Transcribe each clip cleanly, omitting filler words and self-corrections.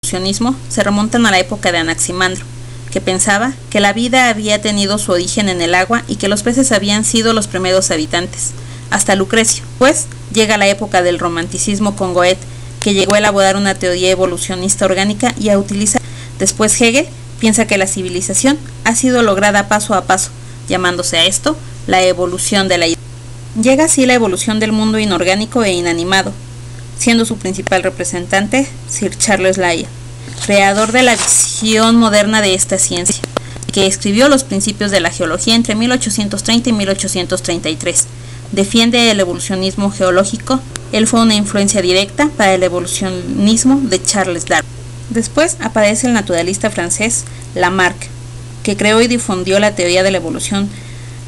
evolucionismo se remontan a la época de Anaximandro, que pensaba que la vida había tenido su origen en el agua y que los peces habían sido los primeros habitantes, hasta Lucrecio. Pues llega la época del romanticismo con Goethe, que llegó a elaborar una teoría evolucionista orgánica y a utilizar. Después Hegel piensa que la civilización ha sido lograda paso a paso, llamándose a esto la evolución de la idea. Llega así la evolución del mundo inorgánico e inanimado, siendo su principal representante Sir Charles Lyell, creador de la visión moderna de esta ciencia, que escribió los principios de la geología entre 1830 y 1833. Defiende el evolucionismo geológico. Él fue una influencia directa para el evolucionismo de Charles Darwin. Después aparece el naturalista francés Lamarck, que creó y difundió la teoría de la evolución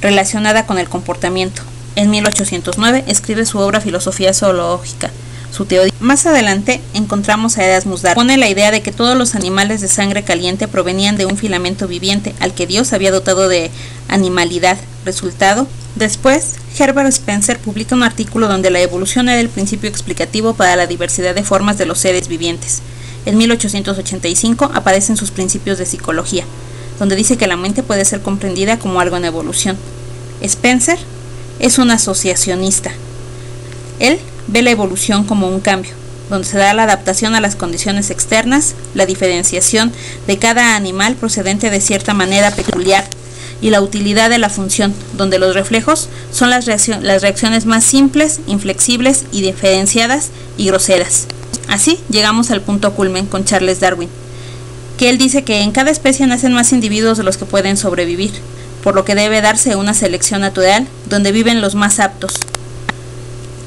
relacionada con el comportamiento. En 1809 escribe su obra Filosofía Zoológica, su teoría. Más adelante encontramos a Erasmus Darwin. Pone la idea de que todos los animales de sangre caliente provenían de un filamento viviente al que Dios había dotado de animalidad. Resultado. Después, Herbert Spencer publica un artículo donde la evolución era el principio explicativo para la diversidad de formas de los seres vivientes. En 1885 aparecen sus principios de psicología, donde dice que la mente puede ser comprendida como algo en evolución. Spencer es un asociacionista. Él ve la evolución como un cambio, donde se da la adaptación a las condiciones externas, la diferenciación de cada animal procedente de cierta manera peculiar y la utilidad de la función, donde los reflejos son las reacciones más simples, inflexibles y diferenciadas y groseras. Así llegamos al punto culmen con Charles Darwin, que él dice que en cada especie nacen más individuos de los que pueden sobrevivir, por lo que debe darse una selección natural donde viven los más aptos.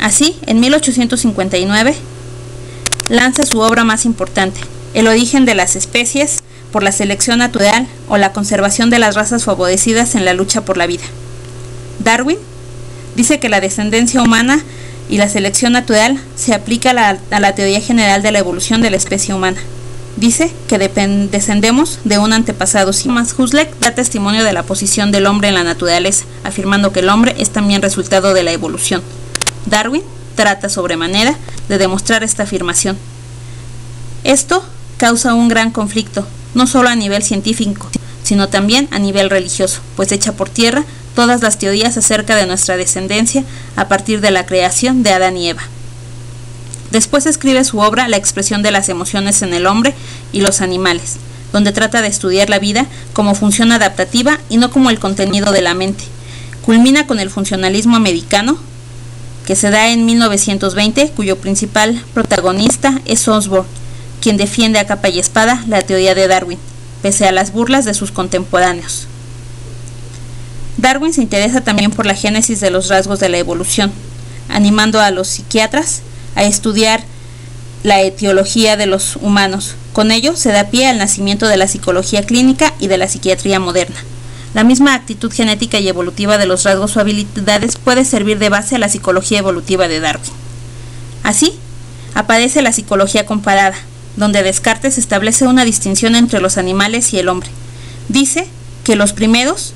Así, en 1859, lanza su obra más importante, El origen de las especies por la selección natural o la conservación de las razas favorecidas en la lucha por la vida. Darwin dice que la descendencia humana y la selección natural se aplica a la teoría general de la evolución de la especie humana. Dice que descendemos de un antepasado. Thomas Huxley da testimonio de la posición del hombre en la naturaleza, afirmando que el hombre es también resultado de la evolución. Darwin trata sobremanera de demostrar esta afirmación. Esto causa un gran conflicto, no solo a nivel científico, sino también a nivel religioso, pues echa por tierra todas las teorías acerca de nuestra descendencia a partir de la creación de Adán y Eva. Después escribe su obra La expresión de las emociones en el hombre y los animales, donde trata de estudiar la vida como función adaptativa y no como el contenido de la mente. Culmina con el funcionalismo americano, que se da en 1920, cuyo principal protagonista es Osborn, quien defiende a capa y espada la teoría de Darwin, pese a las burlas de sus contemporáneos. Darwin se interesa también por la génesis de los rasgos de la evolución, animando a los psiquiatras a estudiar la etiología de los humanos. Con ello se da pie al nacimiento de la psicología clínica y de la psiquiatría moderna. La misma actitud genética y evolutiva de los rasgos o habilidades puede servir de base a la psicología evolutiva de Darwin. Así, aparece la psicología comparada, donde Descartes establece una distinción entre los animales y el hombre. Dice que los primeros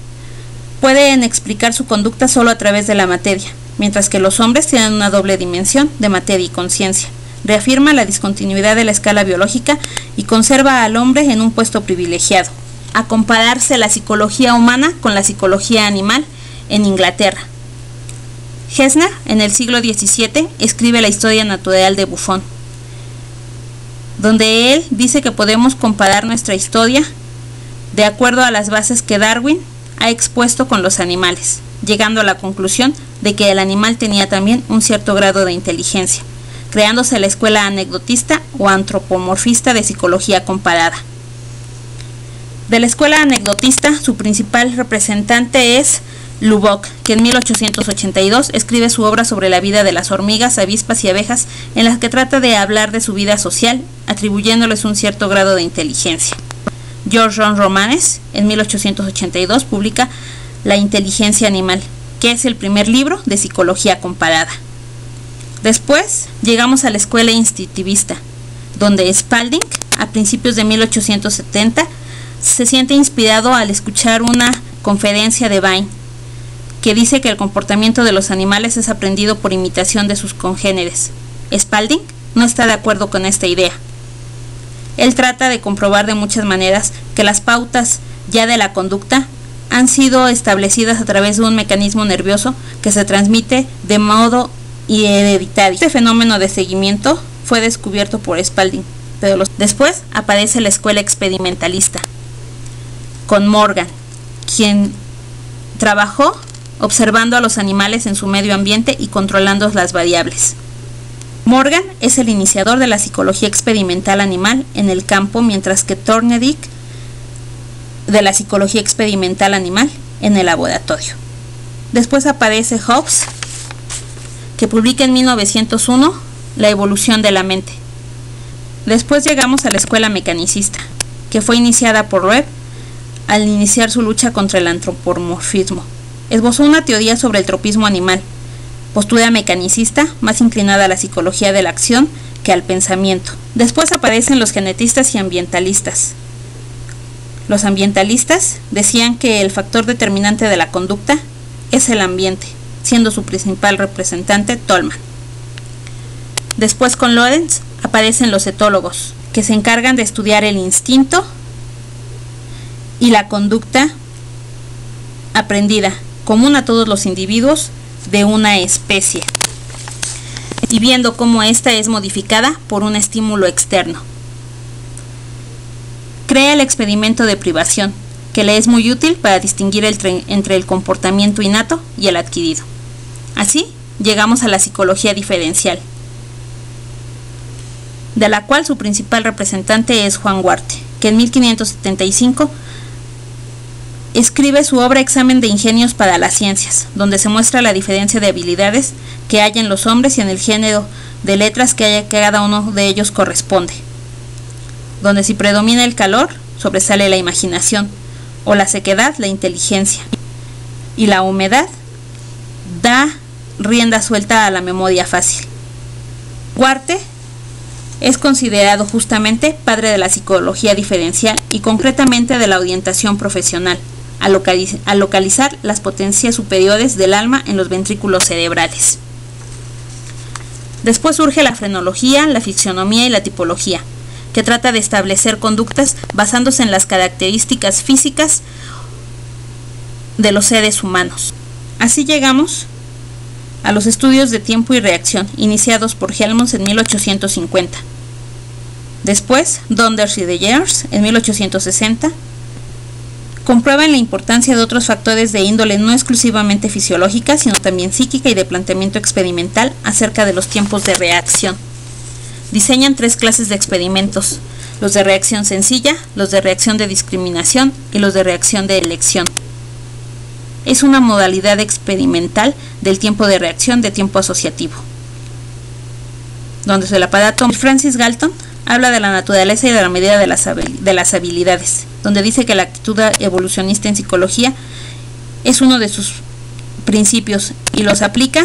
pueden explicar su conducta solo a través de la materia, mientras que los hombres tienen una doble dimensión de materia y conciencia. Reafirma la discontinuidad de la escala biológica y conserva al hombre en un puesto privilegiado. A compararse la psicología humana con la psicología animal en Inglaterra. Gesner, en el siglo XVII, escribe la historia natural de Buffon, donde él dice que podemos comparar nuestra historia de acuerdo a las bases que Darwin ha expuesto con los animales, llegando a la conclusión de que el animal tenía también un cierto grado de inteligencia, creándose la escuela anecdotista o antropomorfista de psicología comparada. De la escuela anecdotista, su principal representante es Lubbock, que en 1882 escribe su obra sobre la vida de las hormigas, avispas y abejas, en las que trata de hablar de su vida social, atribuyéndoles un cierto grado de inteligencia. George Romanes, en 1882, publica La inteligencia animal, que es el primer libro de psicología comparada. Después llegamos a la escuela instintivista, donde Spalding, a principios de 1870, se siente inspirado al escuchar una conferencia de Bain, que dice que el comportamiento de los animales es aprendido por imitación de sus congéneres. Spalding no está de acuerdo con esta idea. Él trata de comprobar de muchas maneras que las pautas ya de la conducta han sido establecidas a través de un mecanismo nervioso que se transmite de modo hereditario. Este fenómeno de seguimiento fue descubierto por Spalding, pero después aparece la escuela experimentalista, con Morgan, quien trabajó observando a los animales en su medio ambiente y controlando las variables. Morgan es el iniciador de la psicología experimental animal en el campo, mientras que Thorndike de la psicología experimental animal en el laboratorio. Después aparece Hobbes, que publica en 1901 La evolución de la mente. Después llegamos a la escuela mecanicista, que fue iniciada por Webb al iniciar su lucha contra el antropomorfismo. Esbozó una teoría sobre el tropismo animal, postura mecanicista más inclinada a la psicología de la acción que al pensamiento. Después aparecen los genetistas y ambientalistas. Los ambientalistas decían que el factor determinante de la conducta es el ambiente, siendo su principal representante Tolman. Después, con Lorenz, aparecen los etólogos, que se encargan de estudiar el instinto y la conducta aprendida, común a todos los individuos de una especie, y viendo cómo ésta es modificada por un estímulo externo. Crea el experimento de privación, que le es muy útil para distinguir entre el comportamiento innato y el adquirido. Así, llegamos a la psicología diferencial, de la cual su principal representante es Juan Huarte, que en 1575 escribe su obra Examen de ingenios para las ciencias, donde se muestra la diferencia de habilidades que hay en los hombres y en el género de letras que cada uno de ellos corresponde, donde si predomina el calor, sobresale la imaginación, o la sequedad, la inteligencia, y la humedad da rienda suelta a la memoria fácil. Huarte es considerado justamente padre de la psicología diferencial y concretamente de la orientación profesional, al localizar las potencias superiores del alma en los ventrículos cerebrales. Después surge la frenología, la fisionomía y la tipología, que trata de establecer conductas basándose en las características físicas de los seres humanos. Así llegamos a los estudios de tiempo y reacción, iniciados por Helmholtz en 1850. Después, Donders y de Geers, en 1860, comprueban la importancia de otros factores de índole no exclusivamente fisiológica, sino también psíquica y de planteamiento experimental acerca de los tiempos de reacción. Diseñan 3 clases de experimentos: los de reacción sencilla, los de reacción de discriminación y los de reacción de elección. Es una modalidad experimental del tiempo de reacción de tiempo asociativo, donde el aparato Francis Galton habla de la naturaleza y de la medida de las habilidades, donde dice que la actitud evolucionista en psicología es uno de sus principios y los aplica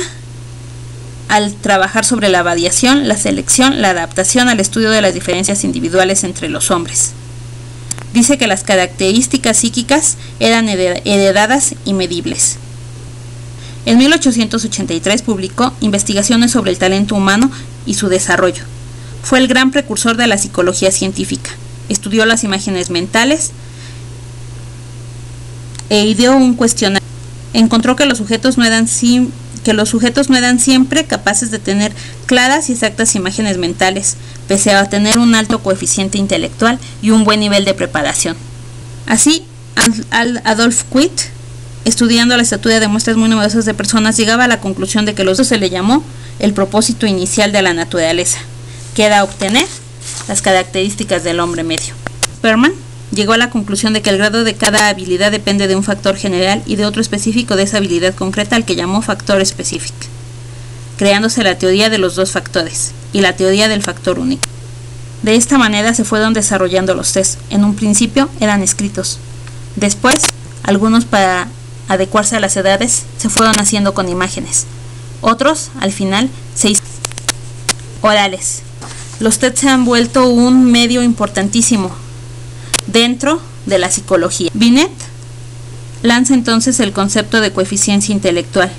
al trabajar sobre la variación, la selección, la adaptación al estudio de las diferencias individuales entre los hombres. Dice que las características psíquicas eran heredadas y medibles. En 1883 publicó Investigaciones sobre el talento humano y su desarrollo. Fue el gran precursor de la psicología científica. Estudió las imágenes mentales e ideó un cuestionario. Encontró que los sujetos no eran siempre capaces de tener claras y exactas imágenes mentales, pese a tener un alto coeficiente intelectual y un buen nivel de preparación. Así, Adolf Kuit, estudiando la estatura de muestras muy numerosas de personas, llegaba a la conclusión de que los dos se le llamó el propósito inicial de la naturaleza, que era obtener las características del hombre medio. Sperman llegó a la conclusión de que el grado de cada habilidad depende de un factor general y de otro específico de esa habilidad concreta, al que llamó factor específico, creándose la teoría de los 2 factores y la teoría del factor único. De esta manera se fueron desarrollando los test. En un principio eran escritos. Después, algunos para adecuarse a las edades se fueron haciendo con imágenes. Otros, al final, se hicieron orales. Los tests se han vuelto un medio importantísimo dentro de la psicología. Binet lanza entonces el concepto de coeficiencia intelectual,